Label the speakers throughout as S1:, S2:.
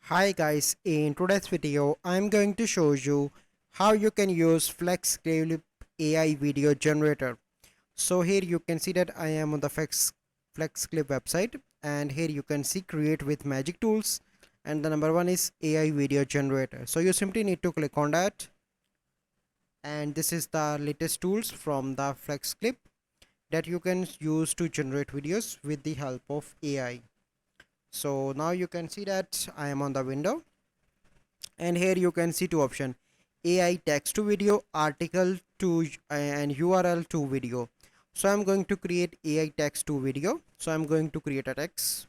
S1: Hi guys, in today's video I'm going to show you how you can use FlexClip AI Video Generator. So here you can see that I am on the FlexClip website, and here you can see create with magic tools, and the number one is AI Video Generator. So you simply need to click on that, and this is the latest tools from the FlexClip that you can use to generate videos with the help of AI. So now you can see that I am on the window, and here you can see two options: AI text to video, article to and URL to video. So I'm going to create AI text to video. So I'm going to create a text.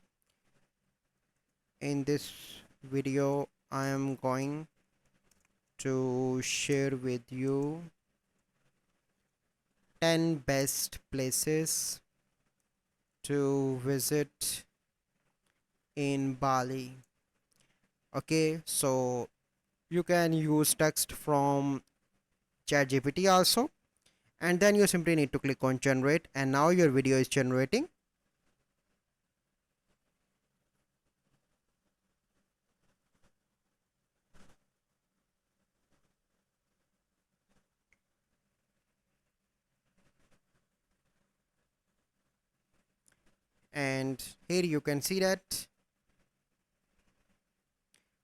S1: In this video I am going to share with you 10 best places to visit in Bali. Okay, so you can use text from ChatGPT also, and then you simply need to click on generate, and now your video is generating. And here you can see that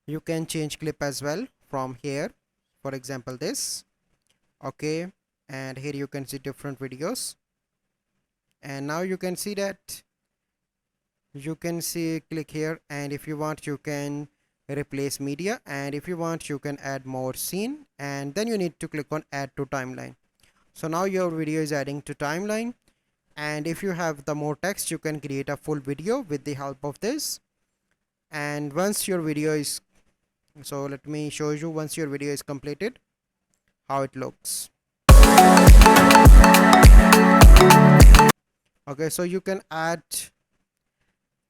S1: you can change clip as well from here, for example this. Okay, and here you can see different videos, and now you can see that you can see click here, and if you want you can replace media, and if you want you can add more scene, and then you need to click on add to timeline. So now your video is adding to timeline, and if you have the more text you can create a full video with the help of this. And once your video is, so let me show you once your video is completed how it looks. Okay, so you can add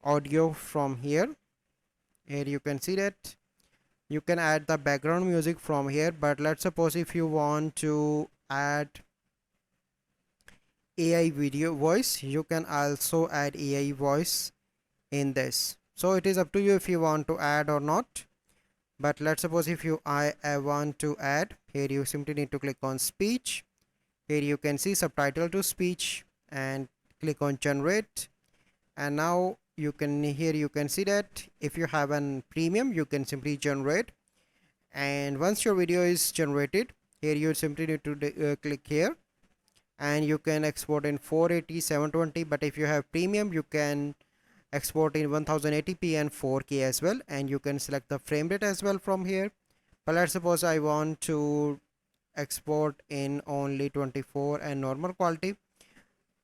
S1: audio from here. Here you can see that you can add the background music from here, but let's suppose if you want to add AI video voice, you can also add AI voice in this. So it is up to you if you want to add or not, but let's suppose if I want to add, here you simply need to click on speech. Here you can see subtitle to speech and click on generate, and now you can, here you can see that if you have an premium you can simply generate, and once your video is generated, here you simply need to click here, and you can export in 480, 720, but if you have premium you can export in 1080p and 4K as well, and you can select the frame rate as well from here. But let's suppose I want to export in only 24 and normal quality.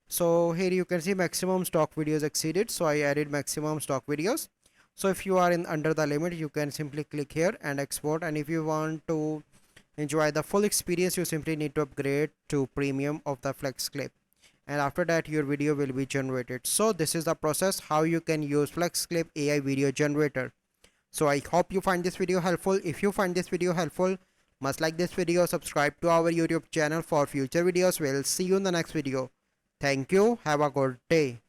S1: So here you can see maximum stock videos exceeded, so I added maximum stock videos. So if you are in under the limit you can simply click here and export, and if you want to enjoy the full experience you simply need to upgrade to premium of the FlexClip, and after that your video will be generated. So this is the process how you can use FlexClip AI Video Generator. So I hope you find this video helpful. If you find this video helpful, must like this video, subscribe to our YouTube channel for future videos. We'll see you in the next video. Thank you. Have a good day.